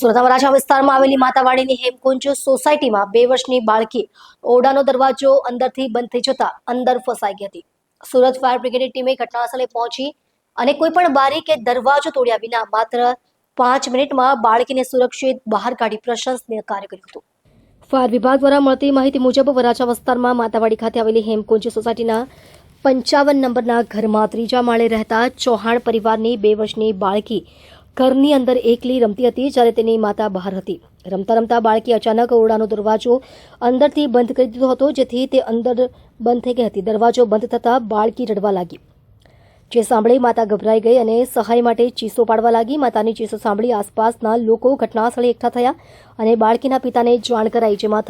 સુરતના વરાછા વિસ્તારમાં આવેલી માતાવાડીની હેમકુંજ સોસાયટીમાં 2 વર્ષની બાળકી ઓરડાનો દરવાજો અંદરથી બંધ થઈ જતા અંદર ફસાઈ ગઈ હતી. સુરત ફાયર બ્રિગેડની ટીમે ઘટનાસ્થળે પહોંચી અને કોઈ પણ બારી કે દરવાજો તોડ્યા વિના માત્ર 5 મિનિટમાં બાળકીને સુરક્ષિત બહાર કાઢી પ્રશંસનીય કાર્ય કર્યું હતું. ફાયર વિભાગ દ્વારા મળતી માહિતી મુજબ વરાછા વિસ્તારમાં માતાવાડી ખાતે આવેલી હેમકુંજ સોસાયટીના 55 નંબરના ઘરમાં ત્રીજા માળે રહેતા ચૌહાણ પરિવારની 2 વર્ષની બાળકી ઘરની અંદર એકલી રમતી હતી જ્યારે તેની માતા બહાર હતી. રમતા રમતા બાળકી અચાનક ઓરડાનો દરવાજો અંદરથી બંધ કરી દીધો હતો, જેથી તે અંદર બંધ થઈ ગઈ હતી. દરવાજો બંધ થતાં બાળકી રડવા લાગી, જે સાંભળી માતા ગભરાઈ ગઈ અને સહાય માટે ચીસો પાડવા લાગી. માતાની ચીસો સાંભળી આસપાસના લોકો ઘટનાસ્થળે એકઠા થયા અને બાળકીના પિતાને જાણ કરાઈ, જેમાં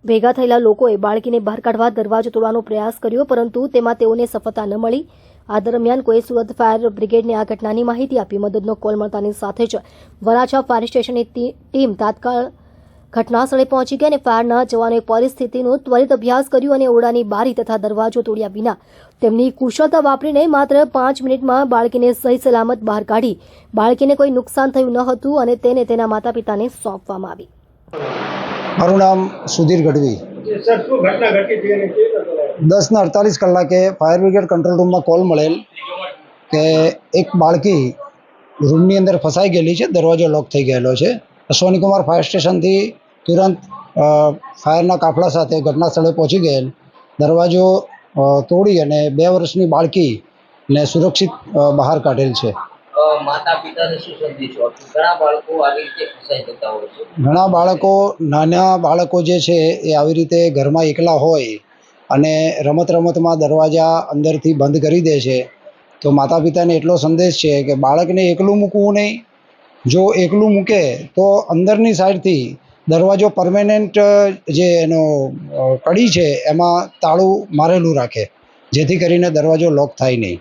ભેગા થયેલા લોકોએ બાળકીને બહાર કાઢવા દરવાજો તોડવાનો પ્રયાસ કર્યો, પરંતુ તેમાં તેઓને સફળતા ન મળી. આ દરમિયાન કોઈ સુરત ફાયર બ્રિગેડને આ ઘટનાની માહિતી આપી. મદદનો કોલ મળતાની સાથે જ વરાછા ફાયર સ્ટેશનની ટીમ તાત્કાળ ઘટનાસ્થળે પહોંચી ગઈ અને ફાયરના જવાનોએ પરિસ્થિતિનો ત્વરિત અભ્યાસ કર્યો અને ઓરડાની બારી તથા દરવાજો તોડ્યા વિના તેમની કુશળતા વાપરીને માત્ર 5 મિનિટમાં બાળકીને સહી સલામત બહાર કાઢી. બાળકીને કોઈ નુકસાન થયું ન હતું અને તેને તેના માતા પિતાને સોંપવામાં આવી. મારું નામ સુધીર ગઢવી. 10:48 કલાકે ફાયર બ્રિગેડ કંટ્રોલ રૂમમાં કોલ મળેલ કે એક બાળકી રૂમની અંદર ફસાઈ ગયેલી છે, દરવાજો લોક થઈ ગયેલો છે. અશ્વનીકુમાર ફાયર સ્ટેશનથી તુરંત ફાયરના કાફલા સાથે ઘટના સ્થળે પહોંચી ગયેલ. દરવાજો તોડી અને 2 વર્ષની બાળકીને સુરક્ષિત બહાર કાઢેલ છે. માતા પિતાને શું સંદેશો આપશો? ઘણા બાળકો આવી રીતે ફસાઈ જતા હોય છે. ઘણા બાળકો, નાના બાળકો જે છે એ આવી રીતે ઘરમાં એકલા હોય અને રમતમાં દરવાજા અંદરથી બંધ કરી દે છે. તો માતા પિતાને એટલો સંદેશ છે કે બાળકને એકલું મૂકવું નહીં. જો એકલું મૂકે તો અંદરની સાઈડથી દરવાજો પરમેનન્ટ જે એનો કડી છે એમાં તાળું મારેલું રાખે, જેથી કરીને દરવાજો લોક થાય નહીં.